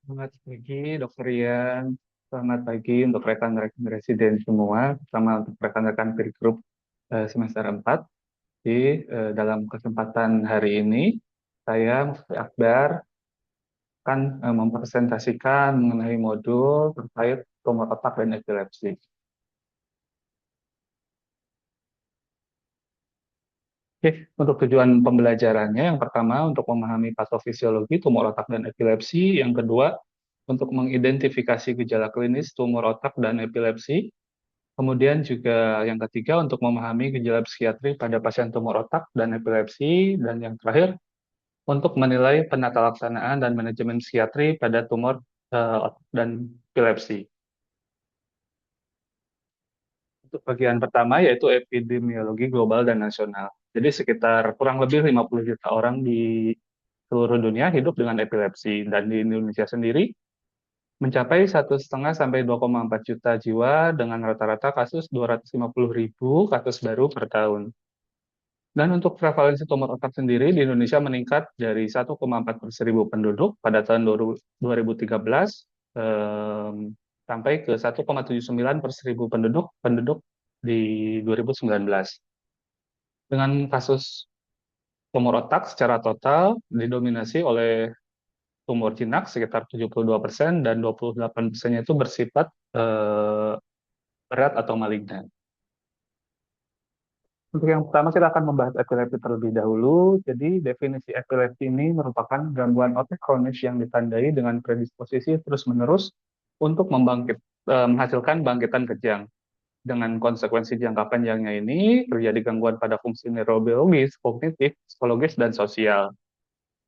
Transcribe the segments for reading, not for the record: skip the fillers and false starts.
Selamat pagi, Dokter Ian. Selamat pagi untuk rekan-rekan residen semua, terutama untuk rekan-rekan peer group semester 4. Dalam kesempatan hari ini, saya Mufti Akbar akan mempresentasikan mengenai modul terkait tumor otak dan epilepsi. Oke, untuk tujuan pembelajarannya, yang pertama untuk memahami patofisiologi tumor otak dan epilepsi, yang kedua untuk mengidentifikasi gejala klinis tumor otak dan epilepsi, kemudian juga yang ketiga untuk memahami gejala psikiatri pada pasien tumor otak dan epilepsi, dan yang terakhir untuk menilai penata laksanaan dan manajemen psikiatri pada tumor otak dan epilepsi. Untuk bagian pertama yaitu epidemiologi global dan nasional. Jadi sekitar kurang lebih 50 juta orang di seluruh dunia hidup dengan epilepsi, dan di Indonesia sendiri mencapai 1,5 sampai 2,4 juta jiwa dengan rata-rata kasus 250.000 kasus baru per tahun. Dan untuk prevalensi tumor otak sendiri di Indonesia meningkat dari 1,4 per seribu penduduk pada tahun 2013 sampai ke 1,79 per seribu penduduk penduduk di 2019. Dengan kasus tumor otak secara total didominasi oleh tumor jinak sekitar 72% dan 28%-nya itu bersifat berat atau malignan. Untuk yang pertama kita akan membahas epilepsi terlebih dahulu. Jadi definisi epilepsi ini merupakan gangguan otak kronis yang ditandai dengan predisposisi terus-menerus untuk menghasilkan bangkitan kejang. Dengan konsekuensi jangka panjangnya ini terjadi gangguan pada fungsi neurobiologis, kognitif, psikologis, dan sosial.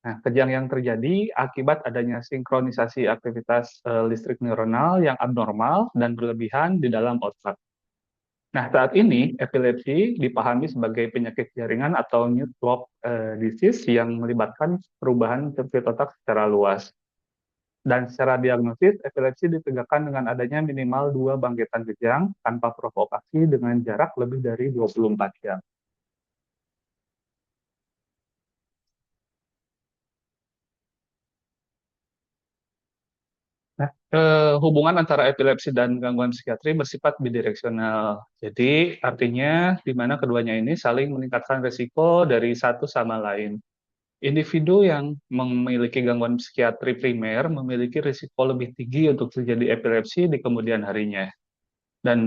Nah, kejang yang terjadi akibat adanya sinkronisasi aktivitas listrik neuronal yang abnormal dan berlebihan di dalam otak. Nah, saat ini epilepsi dipahami sebagai penyakit jaringan atau network disease yang melibatkan perubahan sirkuit otak secara luas. Dan secara diagnosis, epilepsi ditegakkan dengan adanya minimal 2 bangkitan kejang tanpa provokasi dengan jarak lebih dari 24 jam. Nah, hubungan antara epilepsi dan gangguan psikiatri bersifat bidireksional. Jadi, artinya di mana keduanya ini saling meningkatkan risiko dari satu sama lain. Individu yang memiliki gangguan psikiatri primer memiliki risiko lebih tinggi untuk terjadi epilepsi di kemudian harinya. Dan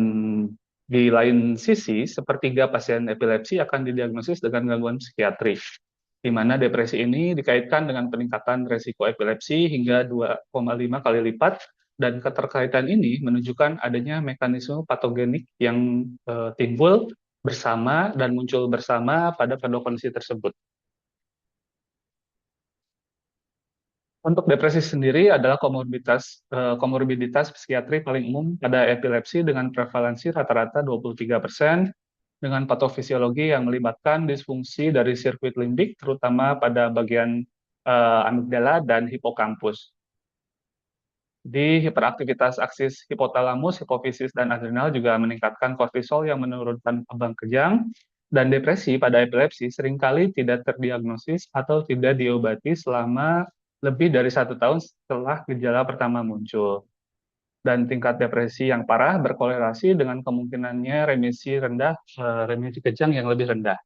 di lain sisi, sepertiga pasien epilepsi akan didiagnosis dengan gangguan psikiatri, di mana depresi ini dikaitkan dengan peningkatan risiko epilepsi hingga 2,5 kali lipat, dan keterkaitan ini menunjukkan adanya mekanisme patogenik yang timbul bersama dan muncul bersama pada kedua kondisi tersebut. Untuk depresi sendiri adalah komorbiditas psikiatri paling umum pada epilepsi dengan prevalensi rata-rata 23%, dengan patofisiologi yang melibatkan disfungsi dari sirkuit limbik, terutama pada bagian amigdala dan hipokampus. Di hiperaktivitas aksis hipotalamus, hipofisis, dan adrenal juga meningkatkan kortisol yang menurunkan kembang kejang, dan depresi pada epilepsi seringkali tidak terdiagnosis atau tidak diobati selama lebih dari 1 tahun setelah gejala pertama muncul. Dan tingkat depresi yang parah berkorelasi dengan kemungkinannya remisi kejang yang lebih rendah.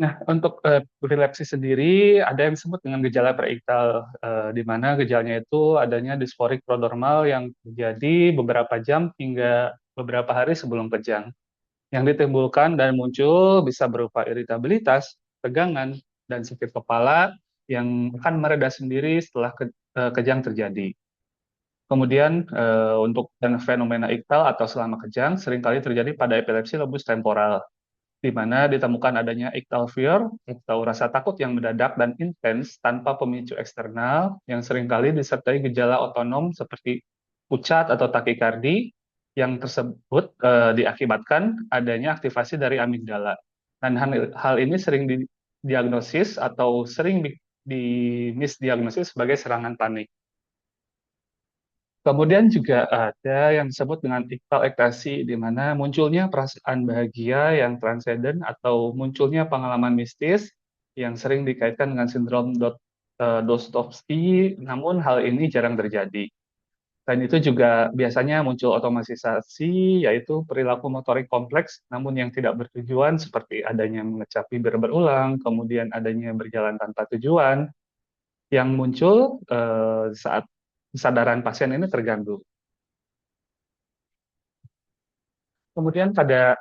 Nah, untuk epilepsi sendiri ada yang disebut dengan gejala preiktal, di mana gejalanya itu adanya disforik prodromal yang terjadi beberapa jam hingga beberapa hari sebelum kejang. Yang ditimbulkan dan muncul bisa berupa iritabilitas, tegangan, dan sakit kepala yang akan mereda sendiri setelah kejang terjadi. Kemudian untuk fenomena iktal atau selama kejang seringkali terjadi pada epilepsi lobus temporal, di mana ditemukan adanya ictal fear atau rasa takut yang mendadak dan intens tanpa pemicu eksternal yang seringkali disertai gejala otonom seperti pucat atau takikardi yang tersebut diakibatkan adanya aktivasi dari amigdala. Dan hal ini sering didiagnosis atau sering dimisdiagnosis sebagai serangan panik. Kemudian juga ada yang disebut dengan iktal ekstasi, di mana munculnya perasaan bahagia yang transenden atau munculnya pengalaman mistis yang sering dikaitkan dengan sindrom Dostoevsky, namun hal ini jarang terjadi. Selain itu juga biasanya muncul otomatisasi, yaitu perilaku motorik kompleks, namun yang tidak bertujuan seperti adanya mengecap bibir berulang, kemudian adanya berjalan tanpa tujuan, yang muncul saat kesadaran pasien ini terganggu. Kemudian pada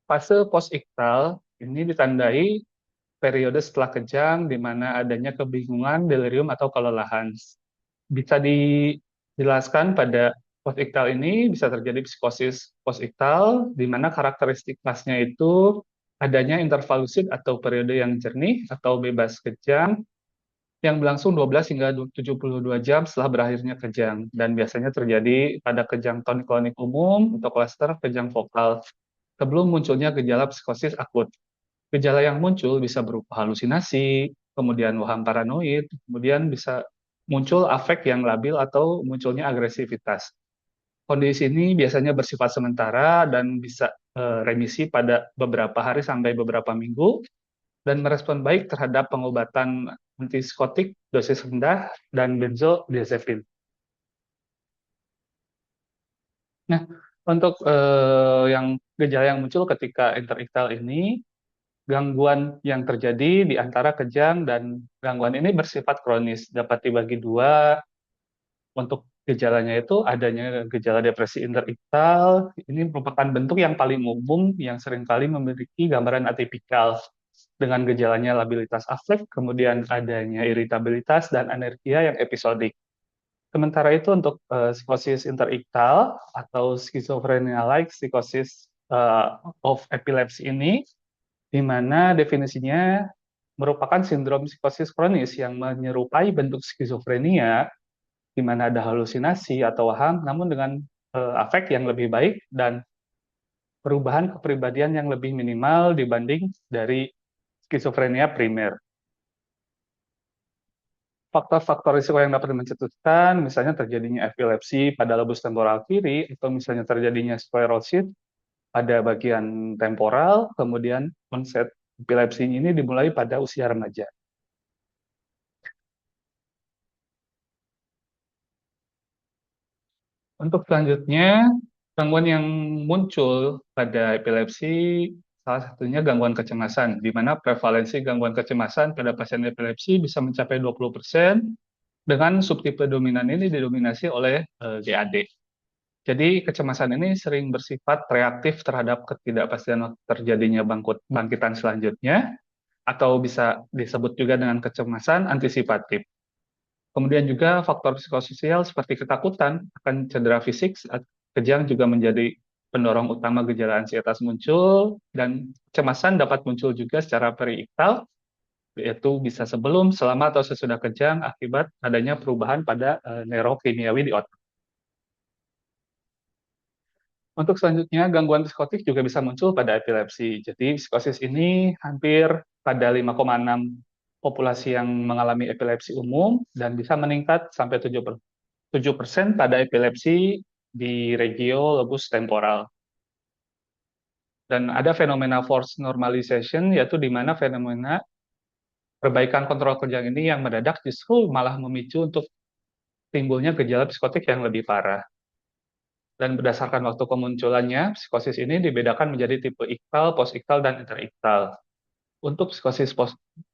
fase post-iktal, ini ditandai periode setelah kejang, di mana adanya kebingungan, delirium, atau kelelahan. Bisa dijelaskan pada post-iktal ini bisa terjadi psikosis post-iktal, di mana karakteristik khasnya itu adanya interval lucid atau periode yang jernih atau bebas kejang yang berlangsung 12 hingga 72 jam setelah berakhirnya kejang. Dan biasanya terjadi pada kejang tonik-klonik umum atau klaster kejang vokal sebelum munculnya gejala psikosis akut. Gejala yang muncul bisa berupa halusinasi, kemudian waham paranoid, kemudian bisa muncul afek yang labil atau munculnya agresivitas. Kondisi ini biasanya bersifat sementara dan bisa remisi pada beberapa hari sampai beberapa minggu dan merespon baik terhadap pengobatan antipsikotik dosis rendah dan benzodiazepin. Nah, untuk yang gejala yang muncul ketika interiktal ini, gangguan yang terjadi di antara kejang dan gangguan ini bersifat kronis, dapat dibagi dua. Untuk gejalanya itu adanya gejala depresi interiktal, ini merupakan bentuk yang paling umum yang seringkali memiliki gambaran atipikal dengan gejalanya labilitas afek, kemudian adanya iritabilitas dan anergia yang episodik. Sementara itu untuk psikosis interiktal atau schizophrenia-like psychosis of epilepsy ini, di mana definisinya merupakan sindrom psikosis kronis yang menyerupai bentuk skizofrenia, di mana ada halusinasi atau waham, namun dengan afek yang lebih baik dan perubahan kepribadian yang lebih minimal dibanding dari skizofrenia primer. Faktor-faktor risiko yang dapat mencetuskan, misalnya terjadinya epilepsi pada lobus temporal kiri, atau misalnya terjadinya sklerosis pada bagian temporal, kemudian onset epilepsi ini dimulai pada usia remaja. Untuk selanjutnya, gangguan yang muncul pada epilepsi, salah satunya gangguan kecemasan, di mana prevalensi gangguan kecemasan pada pasien epilepsi bisa mencapai 20%, dengan subtipe dominan ini didominasi oleh GAD. Jadi kecemasan ini sering bersifat reaktif terhadap ketidakpastian waktu terjadinya bangkitan selanjutnya, atau bisa disebut juga dengan kecemasan antisipatif. Kemudian juga faktor psikososial seperti ketakutan akan cedera fisik saat kejang juga menjadi pendorong utama gejala ansietas muncul, dan kecemasan dapat muncul juga secara periiktal, yaitu bisa sebelum, selama, atau sesudah kejang akibat adanya perubahan pada neurokimiawi di otak. Untuk selanjutnya, gangguan psikotik juga bisa muncul pada epilepsi. Jadi, psikosis ini hampir pada 5,6 populasi yang mengalami epilepsi umum dan bisa meningkat sampai 7% pada epilepsi di regio lobus temporal. Dan ada fenomena forced normalization, yaitu di mana fenomena perbaikan kontrol kejang ini yang mendadak justru malah memicu untuk timbulnya gejala psikotik yang lebih parah. Dan berdasarkan waktu kemunculannya, psikosis ini dibedakan menjadi tipe iktal, post-iktal, dan interiktal. Untuk psikosis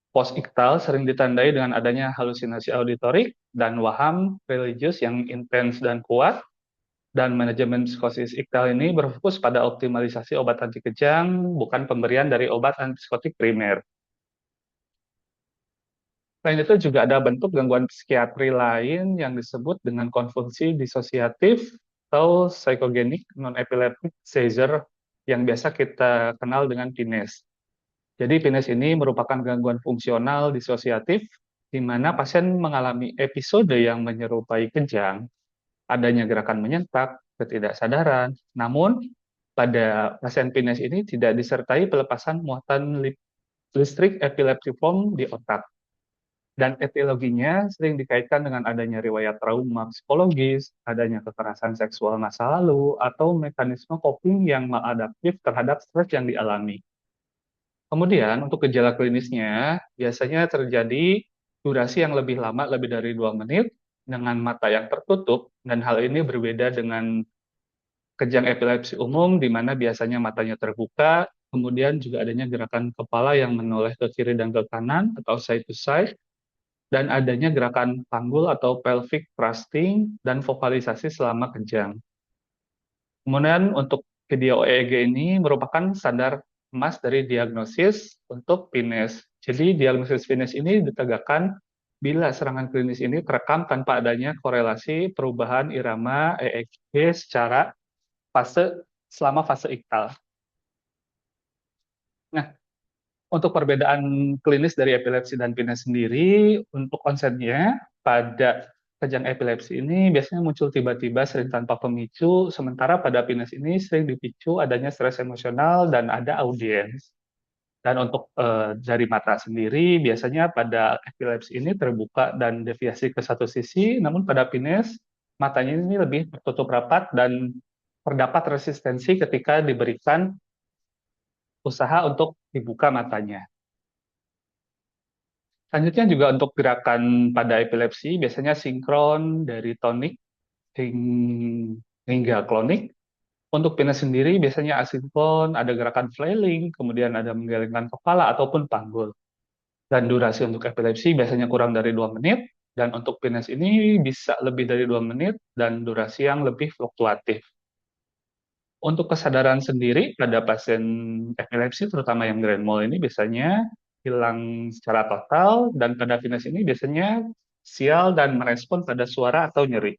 post-iktal sering ditandai dengan adanya halusinasi auditorik dan waham religius yang intens dan kuat, dan manajemen psikosis iktal ini berfokus pada optimalisasi obat anti kejang, bukan pemberian dari obat antipsikotik primer. Selain itu juga ada bentuk gangguan psikiatri lain yang disebut dengan konvulsi disosiatif atau psychogenic non-epileptic seizure yang biasa kita kenal dengan PINES. Jadi PINES ini merupakan gangguan fungsional disosiatif di mana pasien mengalami episode yang menyerupai kejang, adanya gerakan menyentak, ketidaksadaran. Namun pada pasien PINES ini tidak disertai pelepasan muatan listrik epileptiform di otak. Dan etiologinya sering dikaitkan dengan adanya riwayat trauma psikologis, adanya kekerasan seksual masa lalu, atau mekanisme coping yang maladaptif terhadap stres yang dialami. Kemudian untuk gejala klinisnya biasanya terjadi durasi yang lebih lama, lebih dari 2 menit, dengan mata yang tertutup, dan hal ini berbeda dengan kejang epilepsi umum, di mana biasanya matanya terbuka, kemudian juga adanya gerakan kepala yang menoleh ke kiri dan ke kanan, atau side to side, dan adanya gerakan panggul atau pelvic thrusting, dan vokalisasi selama kejang. Kemudian untuk video EEG ini merupakan standar emas dari diagnosis untuk PINES. Jadi diagnosis PINES ini ditegakkan bila serangan klinis ini terekam tanpa adanya korelasi perubahan irama EEG secara selama fase iktal. Nah, untuk perbedaan klinis dari epilepsi dan PINES sendiri, untuk onsetnya pada kejang epilepsi ini biasanya muncul tiba-tiba sering tanpa pemicu, sementara pada PINES ini sering dipicu adanya stres emosional dan ada audiens. Dan untuk dari mata sendiri, biasanya pada epilepsi ini terbuka dan deviasi ke satu sisi, namun pada PINES matanya ini lebih tertutup rapat dan terdapat resistensi ketika diberikan usaha untuk dibuka matanya. Selanjutnya juga untuk gerakan pada epilepsi, biasanya sinkron dari tonik hingga klonik. Untuk PINES sendiri biasanya asinkron, ada gerakan flailing, kemudian ada menggelengkan kepala ataupun panggul. Dan durasi untuk epilepsi biasanya kurang dari 2 menit, dan untuk PINES ini bisa lebih dari 2 menit dan durasi yang lebih fluktuatif. Untuk kesadaran sendiri pada pasien epilepsi, terutama yang grand mal ini biasanya hilang secara total, dan pada PINES ini biasanya sial dan merespon pada suara atau nyeri.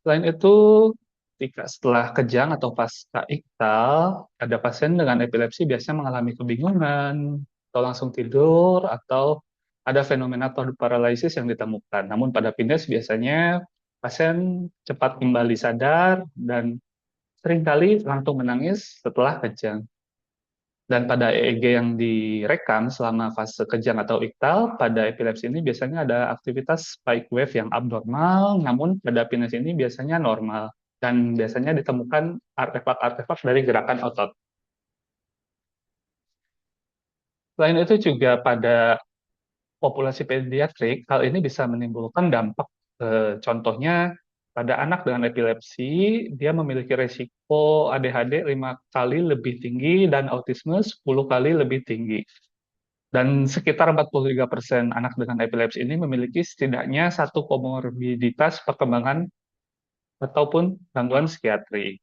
Selain itu, ketika setelah kejang atau pasca iktal, ada pasien dengan epilepsi biasanya mengalami kebingungan, atau langsung tidur, atau ada fenomena third paralysis yang ditemukan. Namun pada PINES biasanya pasien cepat kembali sadar dan seringkali langsung menangis setelah kejang. Dan pada EEG yang direkam selama fase kejang atau iktal, pada epilepsi ini biasanya ada aktivitas spike wave yang abnormal, namun pada PINES ini biasanya normal. Dan biasanya ditemukan artefak-artefak dari gerakan otot. Selain itu juga pada populasi pediatrik, hal ini bisa menimbulkan dampak. Contohnya, pada anak dengan epilepsi, dia memiliki resiko ADHD 5 kali lebih tinggi dan autisme 10 kali lebih tinggi. Dan sekitar 43% anak dengan epilepsi ini memiliki setidaknya satu komorbiditas perkembangan ataupun gangguan psikiatri.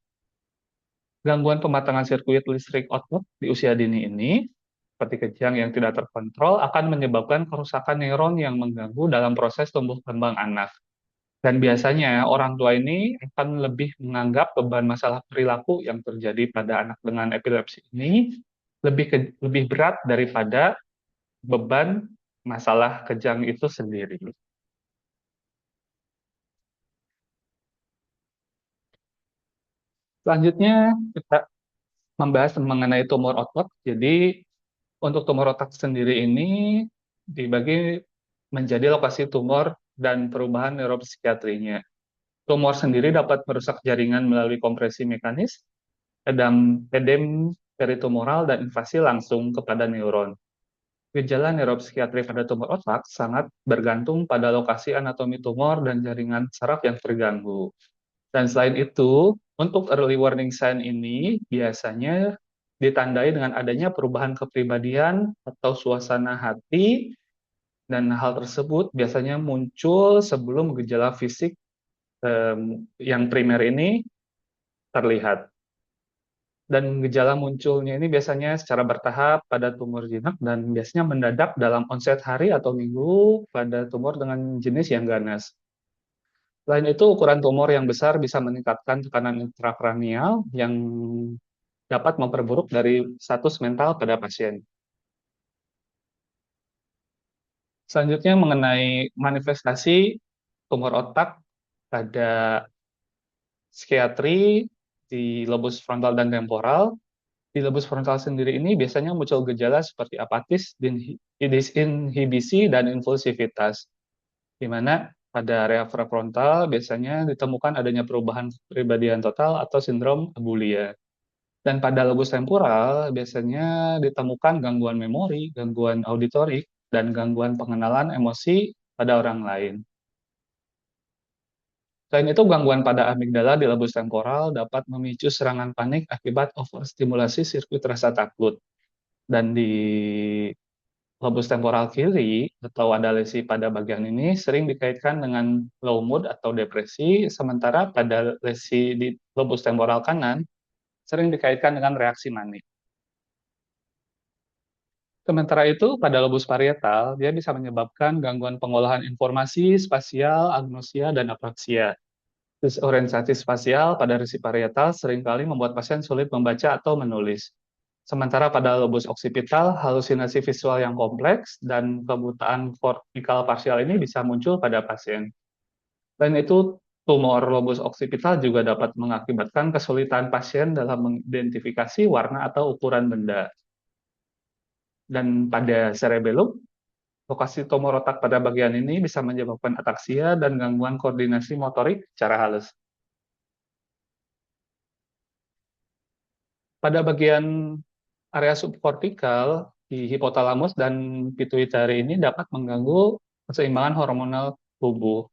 Gangguan pematangan sirkuit listrik otot di usia dini ini, seperti kejang yang tidak terkontrol, akan menyebabkan kerusakan neuron yang mengganggu dalam proses tumbuh kembang anak. Dan biasanya orang tua ini akan lebih menganggap beban masalah perilaku yang terjadi pada anak dengan epilepsi ini lebih berat daripada beban masalah kejang itu sendiri. Selanjutnya kita membahas mengenai tumor otot. Jadi untuk tumor otak sendiri ini dibagi menjadi lokasi tumor dan perubahan neuropsikiatrinya. Tumor sendiri dapat merusak jaringan melalui kompresi mekanis, edem peritumoral, dan invasi langsung kepada neuron. Gejala neuropsikiatri pada tumor otak sangat bergantung pada lokasi anatomi tumor dan jaringan saraf yang terganggu. Dan selain itu, untuk early warning sign ini biasanya ditandai dengan adanya perubahan kepribadian atau suasana hati, dan hal tersebut biasanya muncul sebelum gejala fisik yang primer ini terlihat. Dan gejala munculnya ini biasanya secara bertahap pada tumor jinak dan biasanya mendadak dalam onset hari atau minggu pada tumor dengan jenis yang ganas. Selain itu, ukuran tumor yang besar bisa meningkatkan tekanan intrakranial yang dapat memperburuk dari status mental pada pasien. Selanjutnya mengenai manifestasi tumor otak pada psikiatri di lobus frontal dan temporal. Di lobus frontal sendiri ini biasanya muncul gejala seperti apatis, disinhibisi, dan impulsivitas, di mana pada area prefrontal biasanya ditemukan adanya perubahan kepribadian total atau sindrom abulia. Dan pada lobus temporal biasanya ditemukan gangguan memori, gangguan auditorik, dan gangguan pengenalan emosi pada orang lain. Selain itu, gangguan pada amigdala di lobus temporal dapat memicu serangan panik akibat overstimulasi sirkuit rasa takut. Dan di lobus temporal kiri atau ada lesi pada bagian ini sering dikaitkan dengan low mood atau depresi, sementara pada lesi di lobus temporal kanan sering dikaitkan dengan reaksi manik. Sementara itu, pada lobus parietal, dia bisa menyebabkan gangguan pengolahan informasi, spasial, agnosia, dan apraksia. Disorientasi spasial pada resi parietal seringkali membuat pasien sulit membaca atau menulis. Sementara pada lobus oksipital, halusinasi visual yang kompleks dan kebutaan kortikal parsial ini bisa muncul pada pasien. Selain itu, tumor lobus oksipital juga dapat mengakibatkan kesulitan pasien dalam mengidentifikasi warna atau ukuran benda. Dan pada cerebellum, lokasi tumor otak pada bagian ini bisa menyebabkan ataksia dan gangguan koordinasi motorik secara halus. Pada bagian area subkortikal di hipotalamus dan pituitari ini dapat mengganggu keseimbangan hormonal tubuh.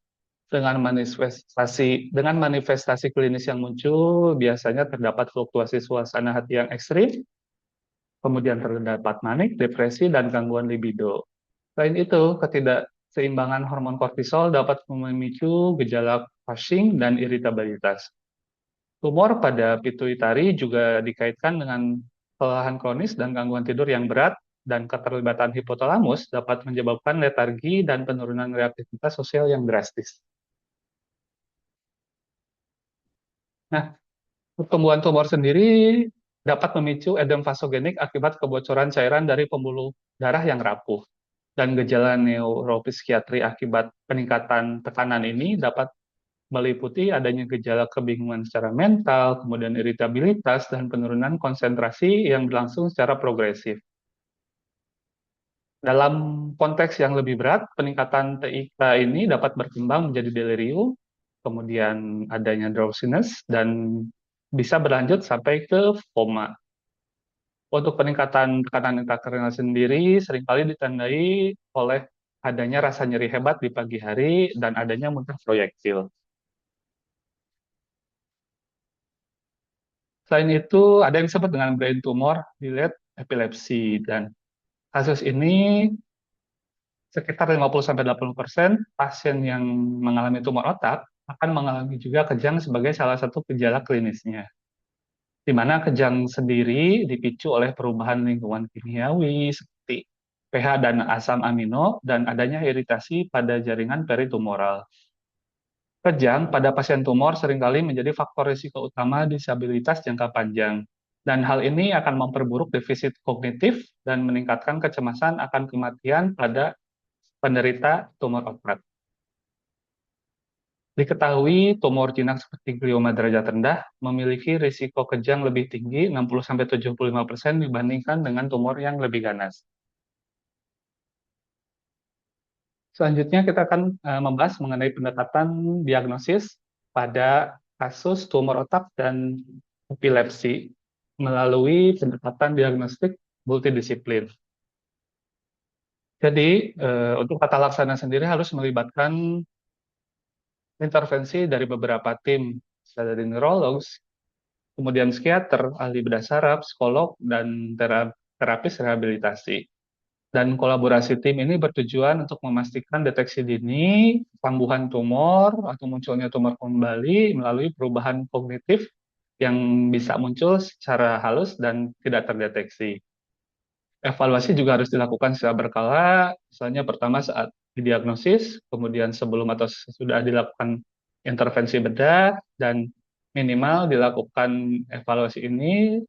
Dengan manifestasi klinis yang muncul, biasanya terdapat fluktuasi suasana hati yang ekstrim, kemudian terdapat manik, depresi, dan gangguan libido. Selain itu, ketidakseimbangan hormon kortisol dapat memicu gejala Cushing dan iritabilitas. Tumor pada pituitari juga dikaitkan dengan kelelahan kronis dan gangguan tidur yang berat, dan keterlibatan hipotalamus dapat menyebabkan letargi dan penurunan reaktivitas sosial yang drastis. Nah, pertumbuhan tumor sendiri dapat memicu edem vasogenik akibat kebocoran cairan dari pembuluh darah yang rapuh. Dan gejala neuropsikiatri akibat peningkatan tekanan ini dapat meliputi adanya gejala kebingungan secara mental, kemudian iritabilitas, dan penurunan konsentrasi yang berlangsung secara progresif. Dalam konteks yang lebih berat, peningkatan TIK ini dapat berkembang menjadi delirium, kemudian adanya drowsiness, dan bisa berlanjut sampai ke koma. Untuk peningkatan tekanan intrakranial sendiri seringkali ditandai oleh adanya rasa nyeri hebat di pagi hari dan adanya muntah proyektil. Selain itu, ada yang disebut dengan brain tumor delayed epilepsy, dan kasus ini sekitar 50-80% pasien yang mengalami tumor otak akan mengalami juga kejang sebagai salah satu gejala klinisnya, di mana kejang sendiri dipicu oleh perubahan lingkungan kimiawi seperti pH dan asam amino dan adanya iritasi pada jaringan peritumoral. Kejang pada pasien tumor seringkali menjadi faktor risiko utama disabilitas jangka panjang, dan hal ini akan memperburuk defisit kognitif dan meningkatkan kecemasan akan kematian pada penderita tumor otak. Diketahui tumor jinak seperti glioma derajat rendah memiliki risiko kejang lebih tinggi 60-75% dibandingkan dengan tumor yang lebih ganas. Selanjutnya kita akan membahas mengenai pendekatan diagnosis pada kasus tumor otak dan epilepsi melalui pendekatan diagnostik multidisiplin. Jadi, untuk tata laksana sendiri harus melibatkan intervensi dari beberapa tim, dari neurolog, kemudian psikiater, ahli bedah saraf, psikolog, dan terapis rehabilitasi. Dan kolaborasi tim ini bertujuan untuk memastikan deteksi dini, kambuhan tumor, atau munculnya tumor kembali melalui perubahan kognitif yang bisa muncul secara halus dan tidak terdeteksi. Evaluasi juga harus dilakukan secara berkala, misalnya pertama saat didiagnosis, kemudian sebelum atau sesudah dilakukan intervensi bedah, dan minimal dilakukan evaluasi ini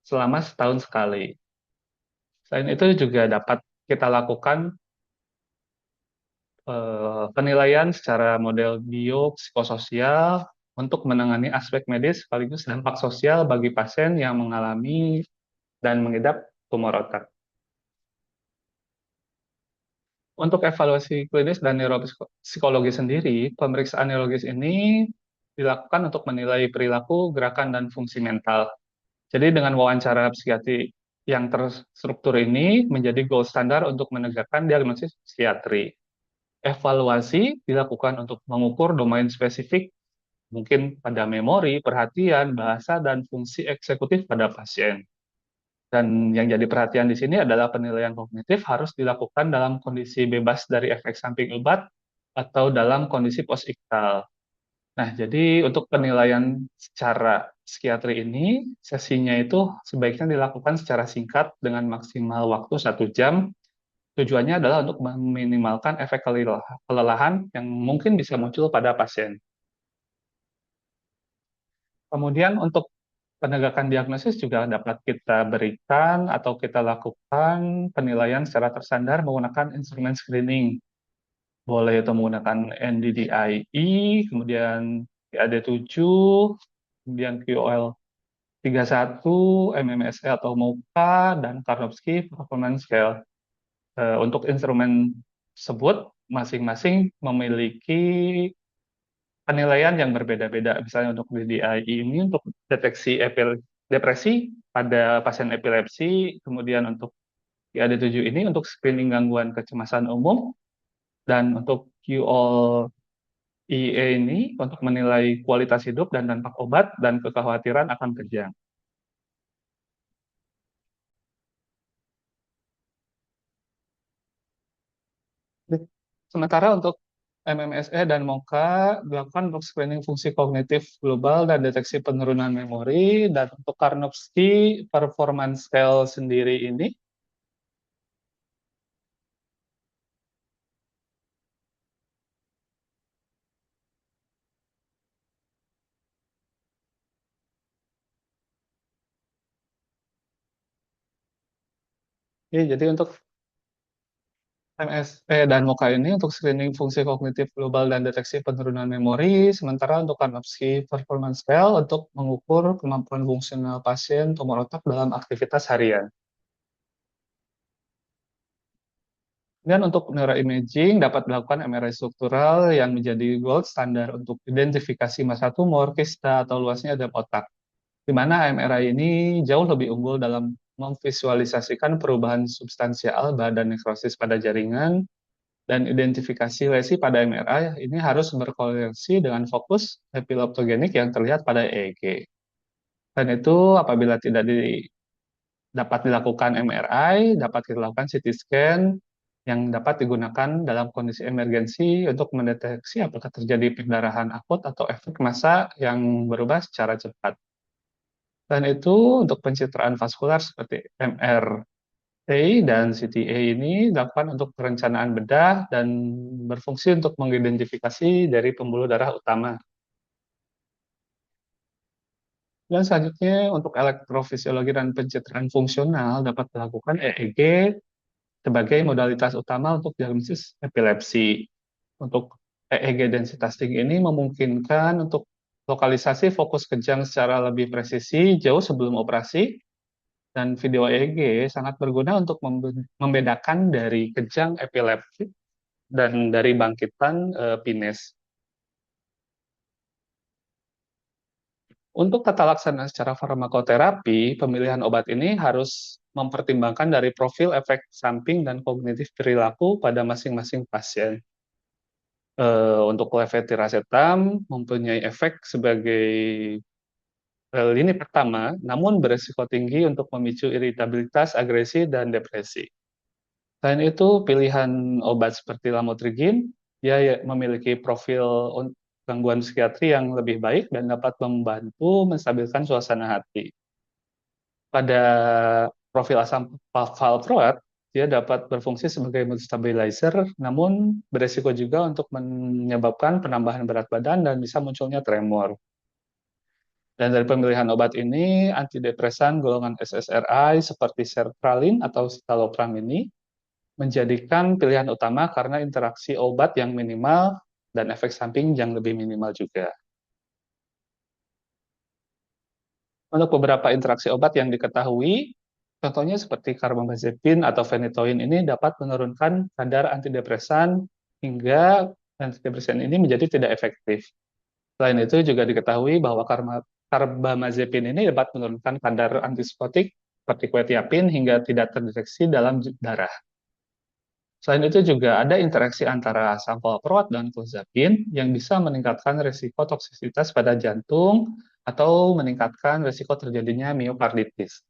selama setahun sekali. Selain itu juga dapat kita lakukan penilaian secara model biopsikososial untuk menangani aspek medis sekaligus dampak sosial bagi pasien yang mengalami dan mengidap tumor otak. Untuk evaluasi klinis dan neuropsikologi sendiri, pemeriksaan neurologis ini dilakukan untuk menilai perilaku, gerakan, dan fungsi mental. Jadi dengan wawancara psikiatri yang terstruktur ini menjadi gold standar untuk menegakkan diagnosis psikiatri. Evaluasi dilakukan untuk mengukur domain spesifik, mungkin pada memori, perhatian, bahasa, dan fungsi eksekutif pada pasien. Dan yang jadi perhatian di sini adalah penilaian kognitif harus dilakukan dalam kondisi bebas dari efek samping obat atau dalam kondisi post-iktal. Nah, jadi untuk penilaian secara psikiatri ini, sesinya itu sebaiknya dilakukan secara singkat dengan maksimal waktu 1 jam. Tujuannya adalah untuk meminimalkan efek kelelahan yang mungkin bisa muncul pada pasien. Kemudian untuk penegakan diagnosis juga dapat kita berikan atau kita lakukan penilaian secara tersandar menggunakan instrumen screening. Boleh itu menggunakan NDDIE, kemudian PAD-7, kemudian QOL 31, MMSE atau MoCA, dan Karnofsky Performance Scale. Untuk instrumen tersebut, masing-masing memiliki penilaian yang berbeda-beda. Misalnya untuk DDI ini untuk deteksi depresi pada pasien epilepsi, kemudian untuk IAD-7 ini untuk screening gangguan kecemasan umum, dan untuk QOL-IE ini untuk menilai kualitas hidup dan dampak obat dan kekhawatiran akan kejang. Sementara untuk MMSE dan MoCA dilakukan untuk screening fungsi kognitif global dan deteksi penurunan memori, dan untuk Karnofsky Performance Scale sendiri ini, ya, jadi untuk MSE dan MoCA ini untuk screening fungsi kognitif global dan deteksi penurunan memori, sementara untuk Karnofsky Performance Scale untuk mengukur kemampuan fungsional pasien tumor otak dalam aktivitas harian. Dan untuk neuroimaging dapat dilakukan MRI struktural yang menjadi gold standar untuk identifikasi massa tumor, kista, atau luasnya dalam otak. Di mana MRI ini jauh lebih unggul dalam memvisualisasikan perubahan substansial dan nekrosis pada jaringan, dan identifikasi lesi pada MRI ini harus berkorelensi dengan fokus epileptogenik yang terlihat pada EEG. Dan itu apabila tidak dapat dilakukan MRI, dapat dilakukan CT scan yang dapat digunakan dalam kondisi emergensi untuk mendeteksi apakah terjadi pendarahan akut atau efek massa yang berubah secara cepat. Dan itu untuk pencitraan vaskular seperti MRA dan CTA ini dilakukan untuk perencanaan bedah dan berfungsi untuk mengidentifikasi dari pembuluh darah utama. Dan selanjutnya untuk elektrofisiologi dan pencitraan fungsional dapat dilakukan EEG sebagai modalitas utama untuk diagnosis epilepsi. Untuk EEG densitas tinggi ini memungkinkan untuk lokalisasi fokus kejang secara lebih presisi jauh sebelum operasi, dan video EEG sangat berguna untuk membedakan dari kejang epilepsi dan dari bangkitan PINES. Untuk tata laksana secara farmakoterapi, pemilihan obat ini harus mempertimbangkan dari profil efek samping dan kognitif perilaku pada masing-masing pasien. Untuk levetiracetam mempunyai efek sebagai lini pertama, namun beresiko tinggi untuk memicu iritabilitas, agresi, dan depresi. Selain itu, pilihan obat seperti lamotrigin, dia ya memiliki profil gangguan psikiatri yang lebih baik dan dapat membantu menstabilkan suasana hati. Pada profil asam valproat, dia dapat berfungsi sebagai mood stabilizer, namun beresiko juga untuk menyebabkan penambahan berat badan dan bisa munculnya tremor. Dan dari pemilihan obat ini, antidepresan golongan SSRI seperti sertralin atau citalopram ini menjadikan pilihan utama karena interaksi obat yang minimal dan efek samping yang lebih minimal juga. Untuk beberapa interaksi obat yang diketahui, contohnya seperti karbamazepin atau phenytoin ini dapat menurunkan kadar antidepresan hingga antidepresan ini menjadi tidak efektif. Selain itu juga diketahui bahwa karbamazepin ini dapat menurunkan kadar antipsikotik seperti quetiapin hingga tidak terdeteksi dalam darah. Selain itu juga ada interaksi antara sampel perawat dan clozapine yang bisa meningkatkan risiko toksisitas pada jantung atau meningkatkan risiko terjadinya miokarditis.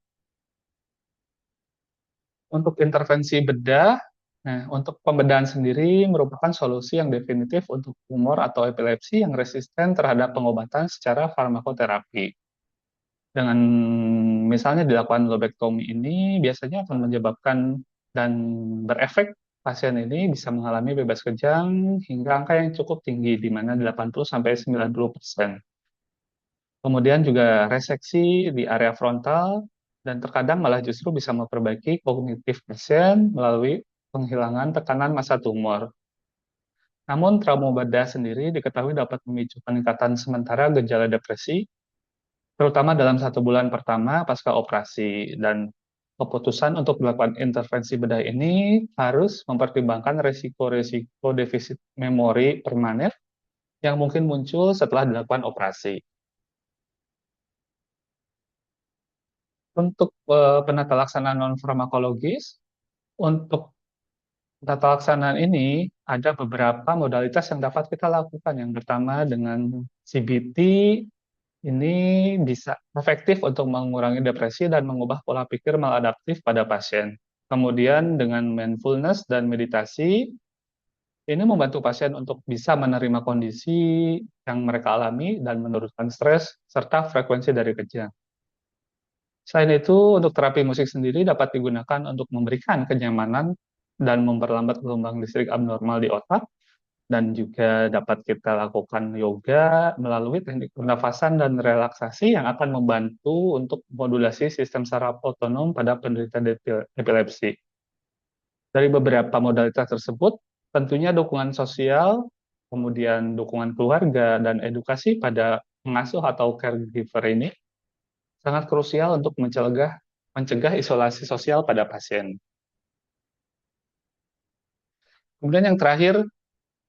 Untuk intervensi bedah, nah untuk pembedahan sendiri merupakan solusi yang definitif untuk tumor atau epilepsi yang resisten terhadap pengobatan secara farmakoterapi. Dengan misalnya dilakukan lobektomi ini biasanya akan menyebabkan dan berefek pasien ini bisa mengalami bebas kejang hingga angka yang cukup tinggi di mana 80-90%. Kemudian juga reseksi di area frontal dan terkadang malah justru bisa memperbaiki kognitif pasien melalui penghilangan tekanan massa tumor. Namun trauma bedah sendiri diketahui dapat memicu peningkatan sementara gejala depresi terutama dalam 1 bulan pertama pasca operasi, dan keputusan untuk melakukan intervensi bedah ini harus mempertimbangkan risiko-risiko defisit memori permanen yang mungkin muncul setelah dilakukan operasi. Untuk penata laksanaan non-farmakologis, untuk penata laksanaan ini ada beberapa modalitas yang dapat kita lakukan. Yang pertama dengan CBT, ini bisa efektif untuk mengurangi depresi dan mengubah pola pikir maladaptif pada pasien. Kemudian dengan mindfulness dan meditasi, ini membantu pasien untuk bisa menerima kondisi yang mereka alami dan menurunkan stres serta frekuensi dari kejang. Selain itu, untuk terapi musik sendiri dapat digunakan untuk memberikan kenyamanan dan memperlambat gelombang listrik abnormal di otak, dan juga dapat kita lakukan yoga melalui teknik pernafasan dan relaksasi yang akan membantu untuk modulasi sistem saraf otonom pada penderita epilepsi. Dari beberapa modalitas tersebut, tentunya dukungan sosial, kemudian dukungan keluarga, dan edukasi pada pengasuh atau caregiver ini sangat krusial untuk mencegah isolasi sosial pada pasien. Kemudian yang terakhir,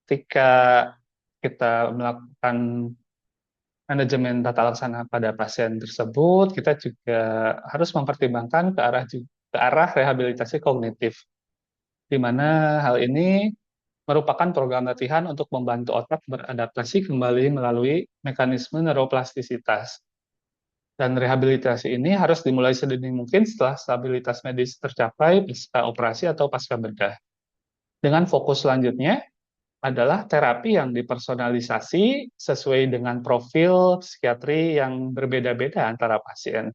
ketika kita melakukan manajemen tata laksana pada pasien tersebut, kita juga harus mempertimbangkan ke arah rehabilitasi kognitif, di mana hal ini merupakan program latihan untuk membantu otak beradaptasi kembali melalui mekanisme neuroplastisitas. Dan rehabilitasi ini harus dimulai sedini mungkin setelah stabilitas medis tercapai pasca operasi atau pasca bedah. Dengan fokus selanjutnya adalah terapi yang dipersonalisasi sesuai dengan profil psikiatri yang berbeda-beda antara pasien.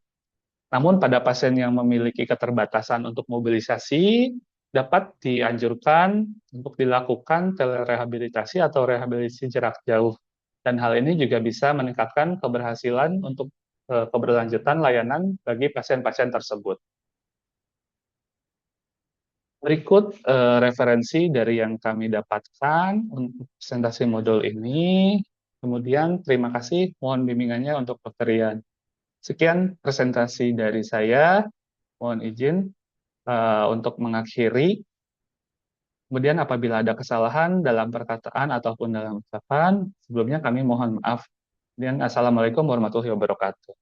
Namun pada pasien yang memiliki keterbatasan untuk mobilisasi, dapat dianjurkan untuk dilakukan telerehabilitasi atau rehabilitasi jarak jauh. Dan hal ini juga bisa meningkatkan keberhasilan untuk keberlanjutan layanan bagi pasien-pasien tersebut. Berikut referensi dari yang kami dapatkan untuk presentasi modul ini. Kemudian terima kasih, mohon bimbingannya untuk Dr. Rian. Sekian presentasi dari saya, mohon izin untuk mengakhiri. Kemudian apabila ada kesalahan dalam perkataan ataupun dalam ucapan, sebelumnya kami mohon maaf. Kemudian Assalamualaikum warahmatullahi wabarakatuh.